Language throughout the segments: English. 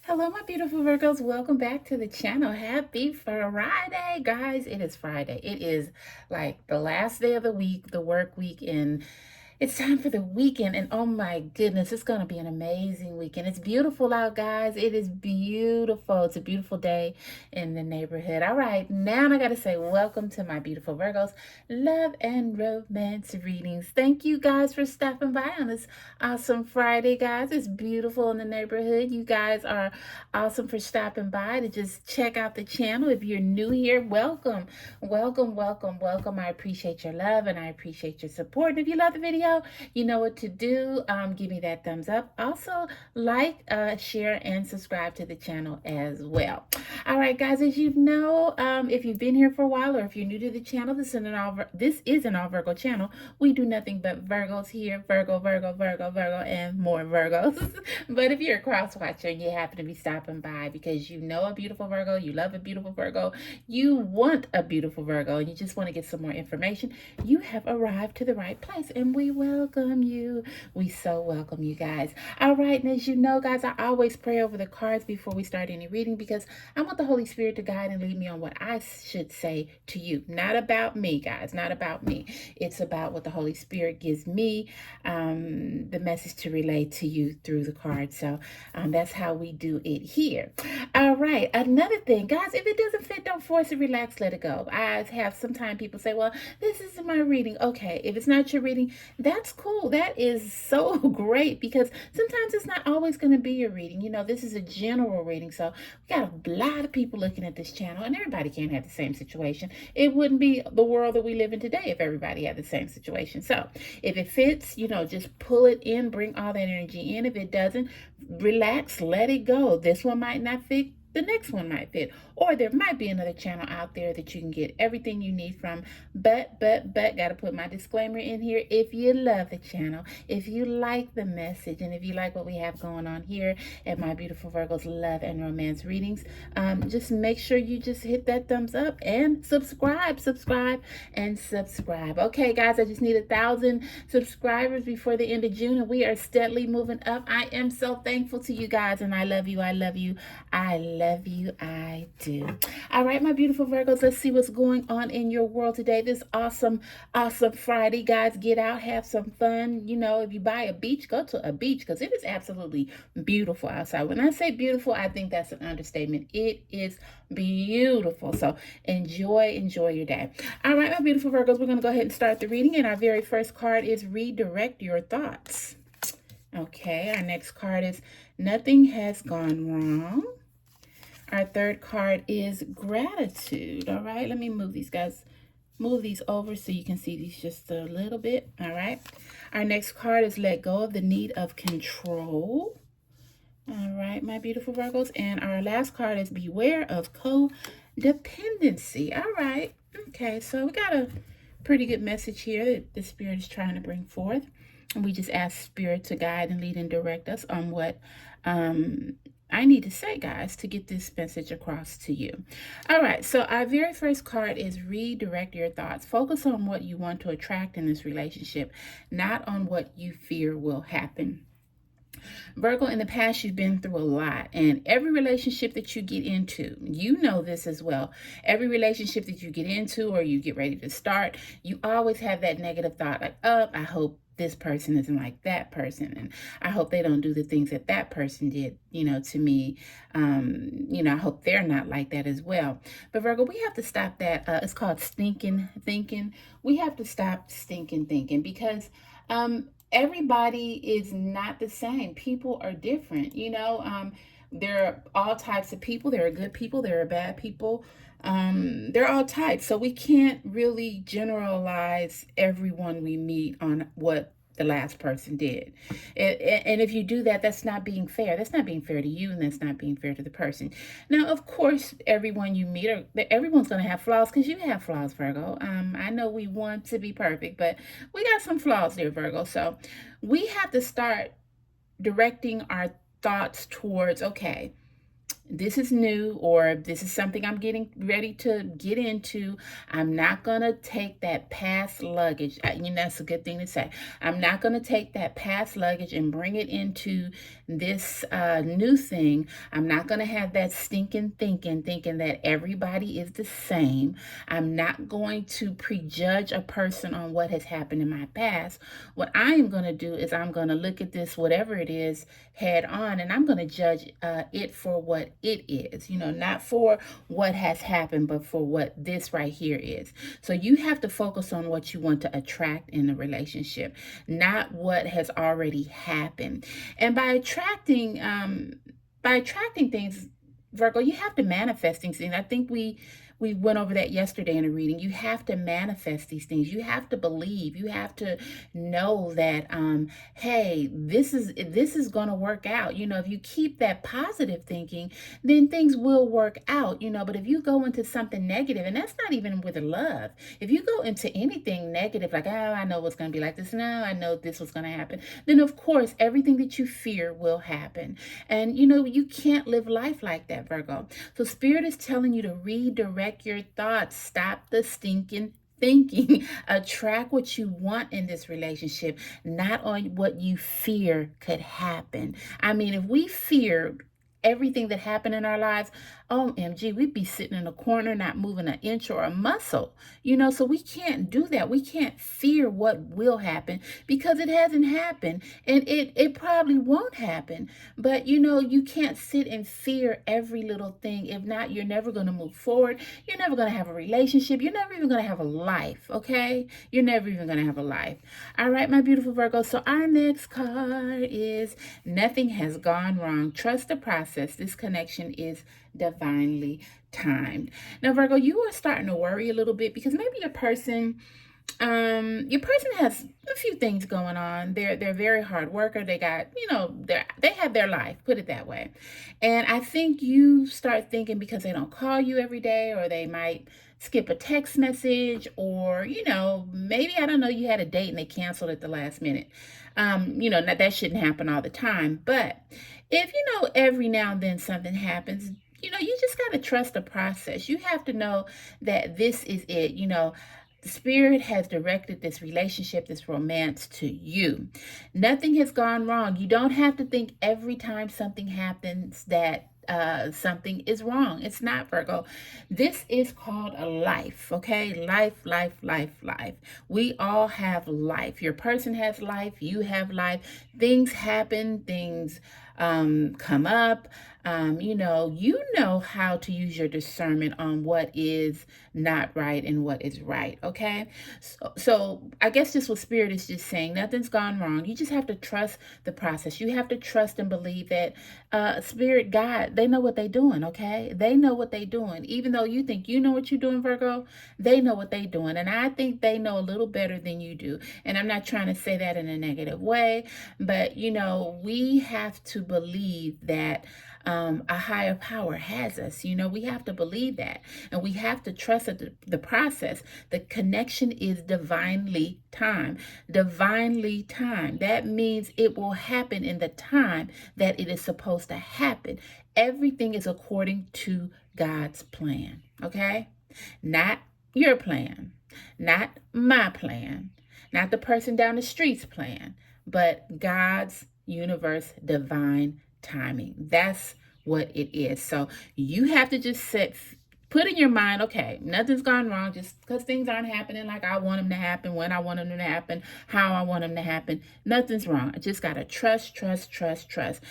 Hello, my beautiful Virgos. Welcome back to the channel. Happy Friday, guys. It is Friday. It is like the last day of the week, the work week, and it's time for the weekend. And oh my goodness, it's going to be an amazing weekend. It's beautiful out, guys. It is beautiful. It's a beautiful day in the neighborhood. All right, now I got to say welcome to my beautiful Virgos love and romance readings. Thank you guys for stopping by on this awesome Friday, guys. It's beautiful in the neighborhood. You guys are awesome for stopping by to just check out the channel. If you're new here, welcome, welcome, welcome, welcome. I appreciate your love and I appreciate your support. And if you love the video, you know what to do. Give me that thumbs up. Also, like, share, and subscribe to the channel as well. All right, guys, as you know, if you've been here for a while or if you're new to the channel, this is an all Virgo channel. We do nothing but Virgos here. Virgo, Virgo, Virgo, Virgo, and more Virgos. But if you're a cross watcher and you happen to be stopping by because you know a beautiful Virgo, you love a beautiful Virgo, you want a beautiful Virgo, and you just want to get some more information, you have arrived to the right place, and we welcome you. We so welcome you guys. All right, and as you know, guys, I always pray over the cards before we start any reading because I want the Holy Spirit to guide and lead me on what I should say to you. Not about me, guys, not about me. It's about what the Holy Spirit gives me, the message to relay to you through the cards. So that's how we do it here. All right, another thing, guys, if it doesn't fit, don't force it, relax, let it go. I have sometimes people say, well, this isn't my reading. Okay, if it's not your reading, that's cool. That is so great because sometimes it's not always going to be your reading. You know, this is a general reading. So we got a lot of people looking at this channel and everybody can't have the same situation. It wouldn't be the world that we live in today if everybody had the same situation. So if it fits, you know, just pull it in, bring all that energy in. If it doesn't, relax, let it go. This one might not fit. The next one might fit, or there might be another channel out there that you can get everything you need from. But, got to put my disclaimer in here. If you love the channel, if you like the message, and if you like what we have going on here at my beautiful Virgos love and romance readings, just make sure you just hit that thumbs up and subscribe. Okay, guys, I just need 1,000 subscribers before the end of June, and we are steadily moving up. I am so thankful to you guys, and I love you. I love you. I love you. I do. All right, my beautiful Virgos, let's see what's going on in your world today. This awesome Friday, guys. Get out, have some fun. You know, if you buy a beach, go to a beach because it is absolutely beautiful outside. When I say beautiful, I think that's an understatement. It is beautiful. So enjoy your day. All right, my beautiful Virgos, we're going to go ahead and start the reading. And our very first card is redirect your thoughts. Okay, our next card is nothing has gone wrong. Our third card is gratitude. All right, let me move these over so you can see these just a little bit. All right, our next card is let go of the need of control. All right, my beautiful Virgos. And our last card is beware of codependency. All right, okay, so we got a pretty good message here that the Spirit is trying to bring forth. And we just ask Spirit to guide and lead and direct us on what I need to say, guys, to get this message across to you. All right, so our very first card is redirect your thoughts. Focus on what you want to attract in this relationship, not on what you fear will happen. Virgo, in the past, you've been through a lot, and every relationship that you get into, you know this as well. Every relationship that you get into or you get ready to start, you always have that negative thought like, oh, I hope this person isn't like that person, and I hope they don't do the things that that person did, you know, to me. I hope they're not like that as well. But Virgo, we have to stop that. It's called stinking thinking. We have to stop stinking thinking because everybody is not the same. People are different, you know. There are all types of people. There are good people. There are bad people. They're all types. So we can't really generalize everyone we meet on what the last person did. And if you do that, that's not being fair. That's not being fair to you, and that's not being fair to the person. Now, of course, everyone you meet, everyone's going to have flaws because you have flaws, Virgo. I know we want to be perfect, but we got some flaws there, Virgo. So we have to start directing our thoughts towards, okay, this is new, or this is something I'm getting ready to get into. I'm not going to take that past luggage. That's a good thing to say. I'm not going to take that past luggage and bring it into this new thing. I'm not going to have that stinking thinking that everybody is the same. I'm not going to prejudge a person on what has happened in my past. What I am going to do is I'm going to look at this, whatever it is, head on, and I'm going to judge it for what it is, not for what has happened, but for what this right here is. So you have to focus on what you want to attract in a relationship, not what has already happened. And by attracting things, Virgo, you have to manifest things. And I think we went over that yesterday in a reading. You have to manifest these things. You have to believe. You have to know that hey, this is going to work out. If you keep that positive thinking, then things will work out. But if you go into something negative, and that's not even with love. If you go into anything negative, like, oh, I know what's going to be like this. No, I know this was going to happen. Then of course everything that you fear will happen. And you can't live life like that, Virgo. So Spirit is telling you to redirect your thoughts. Stop the stinking thinking. Attract what you want in this relationship, not on what you fear could happen. I mean, if we feared everything that happened in our lives, OMG, we'd be sitting in a corner, not moving an inch or a muscle. So we can't do that. We can't fear what will happen because it hasn't happened, and it probably won't happen. But you can't sit and fear every little thing. If not, you're never going to move forward. You're never going to have a relationship. You're never even going to have a life, okay? You're never even going to have a life. All right, my beautiful Virgo. So our next card is nothing has gone wrong. Trust the process. This connection is divinely timed. Now, Virgo, you are starting to worry a little bit because maybe your person has a few things going on. They're very hard worker. They got, they have their life, put it that way. And I think you start thinking because they don't call you every day, or they might skip a text message, or maybe, I don't know, you had a date and they canceled at the last minute. That shouldn't happen all the time, but if every now and then something happens, you just got to trust the process. You have to know that this is it. The Spirit has directed this relationship, this romance to you. Nothing has gone wrong. You don't have to think every time something happens that something is wrong. It's not, Virgo. This is called a life, okay? Life, life, life, life. We all have life. Your person has life. You have life. Things happen. Things come up. You know how to use your discernment on what is not right and what is right, okay? So I guess just what Spirit is just saying, nothing's gone wrong. You just have to trust the process. You have to trust and believe that Spirit, God, they know what they're doing, okay? They know what they're doing. Even though you think you know what you're doing, Virgo, they know what they're doing. And I think they know a little better than you do. And I'm not trying to say that in a negative way, but we have to believe that a higher power has us. We have to believe that. And we have to trust that the process, the connection is divinely timed. Divinely timed. That means it will happen in the time that it is supposed to happen. Everything is according to God's plan. Okay? Not your plan. Not my plan. Not the person down the street's plan. But God's universe, divine timing. That's what it is. So you have to just put in your mind, okay, nothing's gone wrong just because things aren't happening like I want them to happen, when I want them to happen, how I want them to happen. Nothing's wrong. I just got to trust, trust, trust, trust.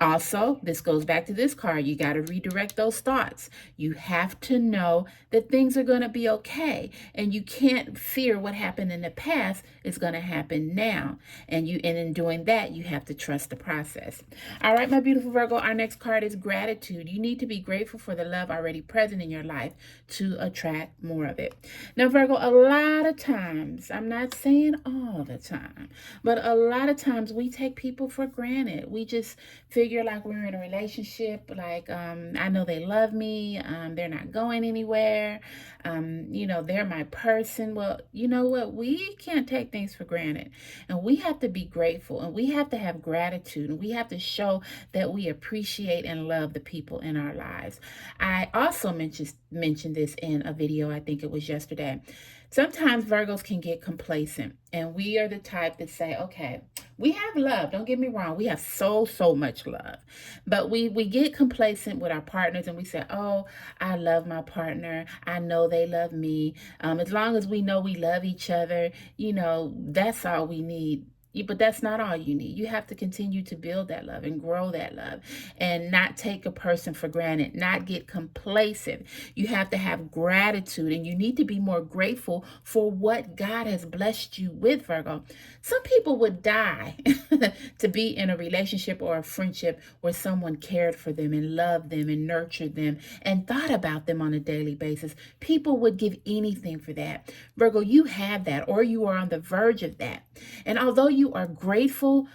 Also, this goes back to this card. You got to redirect those thoughts. You have to know that things are going to be okay. And you can't fear what happened in the past is going to happen now. And in doing that, you have to trust the process. All right, my beautiful Virgo, our next card is gratitude. You need to be grateful for the love already present in your life to attract more of it. Now, Virgo, a lot of times, I'm not saying all the time, but a lot of times we take people for granted. We just figure figure like we're in a relationship, like I know they love me, they're not going anywhere, they're my person. Well, you know what? We can't take things for granted, and we have to be grateful, and we have to have gratitude, and we have to show that we appreciate and love the people in our lives. I also mentioned this in a video, I think it was yesterday. Sometimes Virgos can get complacent, and we are the type that say, okay, we have love. Don't get me wrong. We have so much love. But we get complacent with our partners, and we say, oh, I love my partner. I know they love me. As long as we know we love each other, that's all we need. But that's not all you need. You have to continue to build that love and grow that love and not take a person for granted, not get complacent. You have to have gratitude, and you need to be more grateful for what God has blessed you with, Virgo. Some people would die to be in a relationship or a friendship where someone cared for them and loved them and nurtured them and thought about them on a daily basis. People would give anything for that. Virgo, you have that, or you are on the verge of that. And although you are grateful,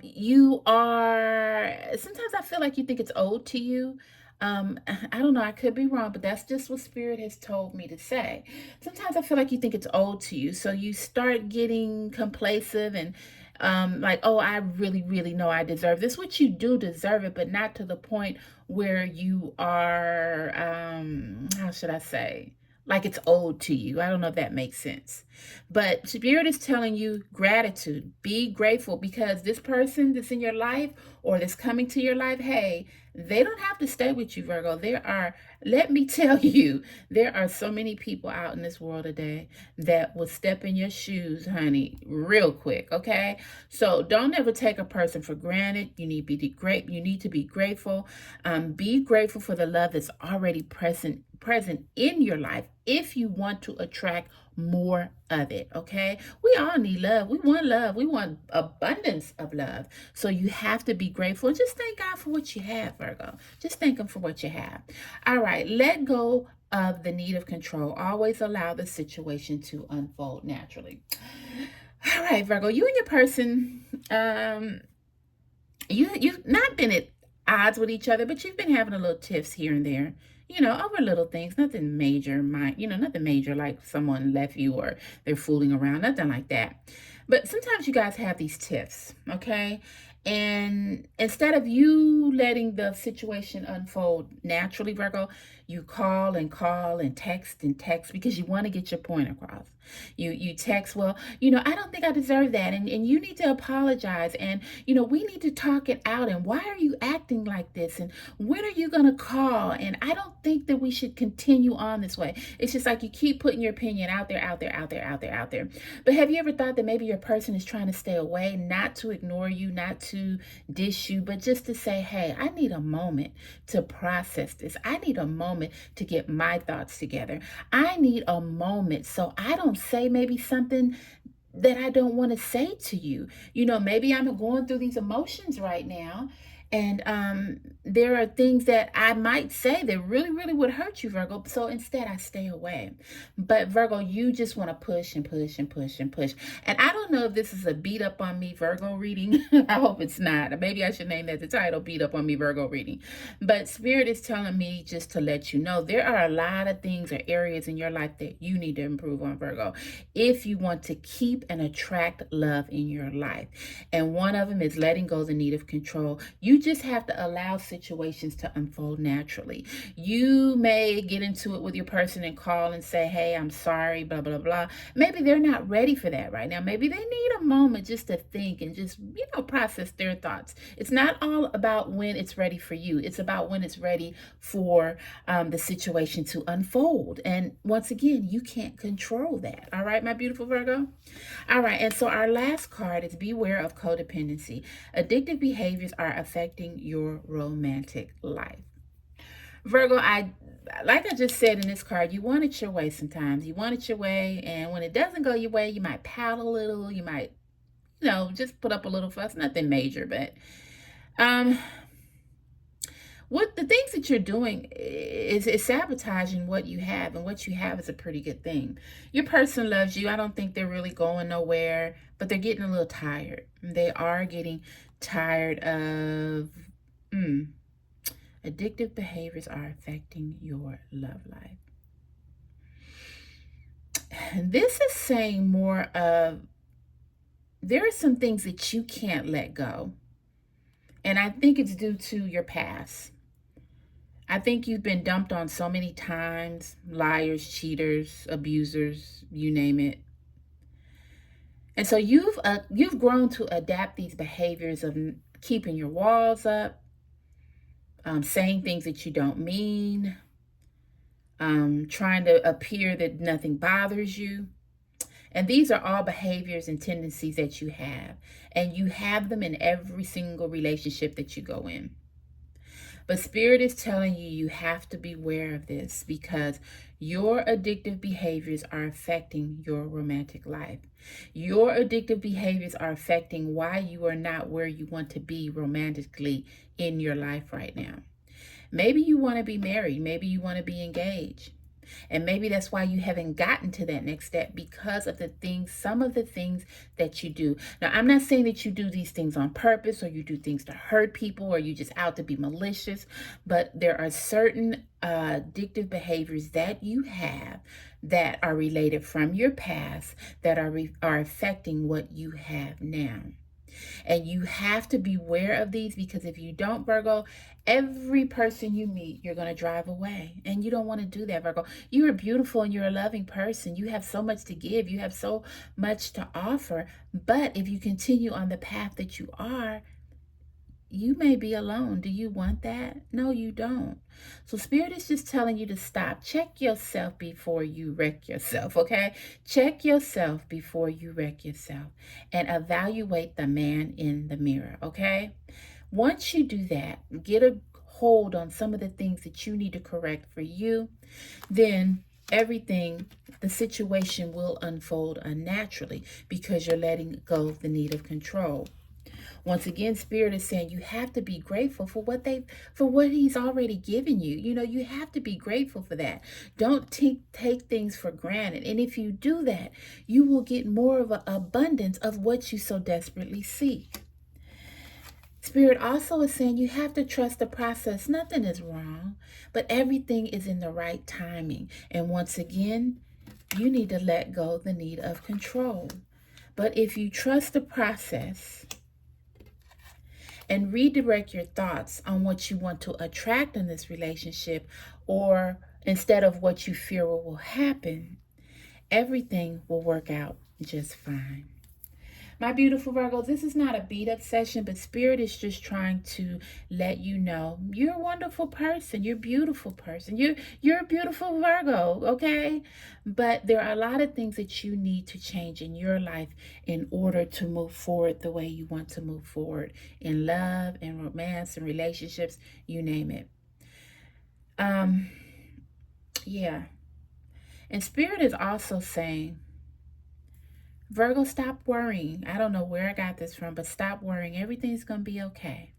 you are, sometimes I feel like you think it's owed to you. I don't know, I could be wrong, but that's just what Spirit has told me to say. Sometimes I feel like you think it's owed to you. So you start getting complacent and like, oh, I really know I deserve this, which you do deserve it, but not to the point where you are, how should I say? Like it's owed to you. I don't know if that makes sense. But Spirit is telling you gratitude. Be grateful because this person that's in your life or that's coming to your life, hey, they don't have to stay with you, Virgo. Let me tell you, there are so many people out in this world today that will step in your shoes, honey, real quick, okay? So don't ever take a person for granted. You need to be grateful. Be grateful for the love that's already present in your life if you want to attract more of it, okay? We all need love. We want love. We want abundance of love. So you have to be grateful and just thank God for what you have, Virgo. Just thank Him for what you have. All right, let go of the need of control. Always allow the situation to unfold naturally. All right, Virgo, you and your person, you've not been at odds with each other, but you've been having a little tiffs here and there, over little things, nothing major, nothing major like someone left you or they're fooling around, nothing like that. But sometimes you guys have these tiffs, okay? And instead of you letting the situation unfold naturally, Virgo, you call and text because you want to get your point across. You text, well, I don't think I deserve that. And you need to apologize. And, we need to talk it out. And why are you acting like this? And when are you going to call? And I don't think that we should continue on this way. It's just like you keep putting your opinion out there. But have you ever thought that maybe your person is trying to stay away, not to ignore you, not to dish you, but just to say, hey, I need a moment to process this. I need a moment to get my thoughts together. I need a moment so I don't say maybe something that I don't want to say to you. Maybe I'm going through these emotions right now. And there are things that I might say that really would hurt you, Virgo. So instead, I stay away. But Virgo, you just want to push and push and push and push. And I don't know if this is a beat up on me Virgo reading. I hope it's not. Maybe I should name that the title, Beat Up on Me Virgo Reading. But Spirit is telling me just to let you know there are a lot of things or areas in your life that you need to improve on, Virgo, if you want to keep and attract love in your life. And one of them is letting go of the need of control. You just have to allow situations to unfold naturally. You may get into it with your person and call and say, hey, I'm sorry, blah, blah, blah. Maybe they're not ready for that right now. Maybe they need a moment just to think and just, process their thoughts. It's not all about when it's ready for you. It's about when it's ready for the situation to unfold. And once again, you can't control that. All right, my beautiful Virgo? All right, and so our last card is beware of codependency. Addictive behaviors are affecting your romantic life. Virgo, like I just said in this card, you want it your way sometimes. You want it your way, and when it doesn't go your way, you might pout a little. You might, just put up a little fuss. Nothing major, but what the things that you're doing is sabotaging what you have, and what you have is a pretty good thing. Your person loves you. I don't think they're really going nowhere, but they're getting a little tired. They are getting tired of Mm. Addictive behaviors are affecting your love life. And this is saying more of there are some things that you can't let go. And I think it's due to your past. I think you've been dumped on so many times, liars, cheaters, abusers, you name it. And so you've grown to adapt these behaviors of keeping your walls up, saying things that you don't mean, trying to appear that nothing bothers you. And these are all behaviors and tendencies that you have. And you have them in every single relationship that you go in. But Spirit is telling you you have to be aware of this because your addictive behaviors are affecting your romantic life. Your addictive behaviors are affecting why you are not where you want to be romantically in your life right now. Maybe you want to be married. Maybe you want to be engaged. And maybe that's why you haven't gotten to that next step because of the things, some of the things that you do. Now, I'm not saying that you do these things on purpose or you do things to hurt people or you just out to be malicious, but there are certain addictive behaviors that you have that are related from your past that are affecting what you have now. And you have to be aware of these because if you don't, Virgo, every person you meet, you're going to drive away. And you don't want to do that, Virgo. You are beautiful and you're a loving person. You have so much to give. You have so much to offer. But if you continue on the path that you are, you may be alone. Do you want that? No, you don't. So Spirit is just telling you to stop. Check yourself before you wreck yourself, okay? Check yourself before you wreck yourself and evaluate the man in the mirror, okay? Once you do that, get a hold on some of the things that you need to correct for you, then everything, the situation will unfold unnaturally because you're letting go of the need of control. Once again, Spirit is saying you have to be grateful for what he's already given you. You know, you have to be grateful for that. Don't take things for granted. And if you do that, you will get more of an abundance of what you so desperately seek. Spirit also is saying you have to trust the process. Nothing is wrong, but everything is in the right timing. And once again, you need to let go of the need of control. But if you trust the process, and redirect your thoughts on what you want to attract in this relationship or instead of what you fear will happen, everything will work out just fine. My beautiful Virgos, this is not a beat up session, but Spirit is just trying to let you know you're a wonderful person. You're a beautiful person. You're a beautiful Virgo, okay? But there are a lot of things that you need to change in your life in order to move forward the way you want to move forward in love and romance and relationships, you name it. Yeah. And Spirit is also saying, Virgo, stop worrying. I don't know where I got this from, but stop worrying. Everything's going to be okay.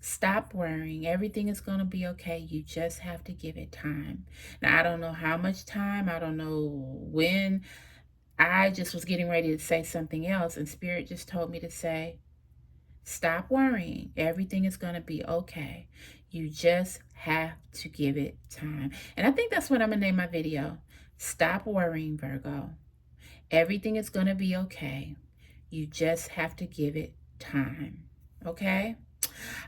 Stop worrying. Everything is going to be okay. You just have to give it time. Now, I don't know how much time. I don't know when. I just was getting ready to say something else, and Spirit just told me to say, stop worrying. Everything is going to be okay. You just have to give it time. And I think that's what I'm going to name my video. Stop worrying, Virgo. Everything is going to be okay. You just have to give it time. Okay?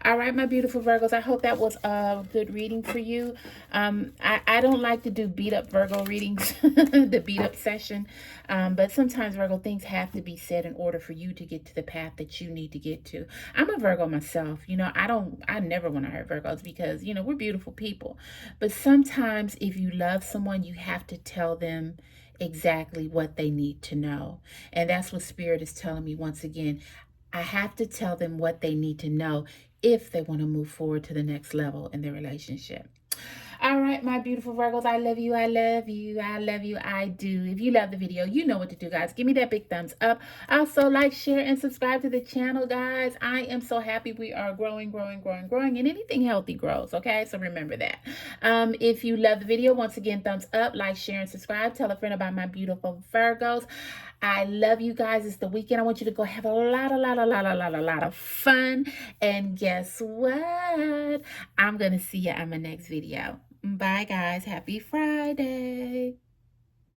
All right, my beautiful Virgos. I hope that was a good reading for you. I don't like to do beat up Virgo readings, the beat up session. But sometimes, Virgo, things have to be said in order for you to get to the path that you need to get to. I'm a Virgo myself. You know, I never want to hurt Virgos because, you know, we're beautiful people. But sometimes if you love someone, you have to tell them exactly what they need to know. And that's what Spirit is telling me once again. I have to tell them what they need to know if they want to move forward to the next level in their relationship. All right, my beautiful Virgos, I love you, I love you, I love you, I do. If you love the video, you know what to do, guys. Give me that big thumbs up. Also, like, share, and subscribe to the channel, guys. I am so happy we are growing, and anything healthy grows, okay? So remember that. If you love the video, once again, thumbs up, like, share, and subscribe. Tell a friend about my beautiful Virgos. I love you guys. It's the weekend. I want you to go have a lot of fun. And guess what? I'm going to see you on my next video. Bye, guys. Happy Friday.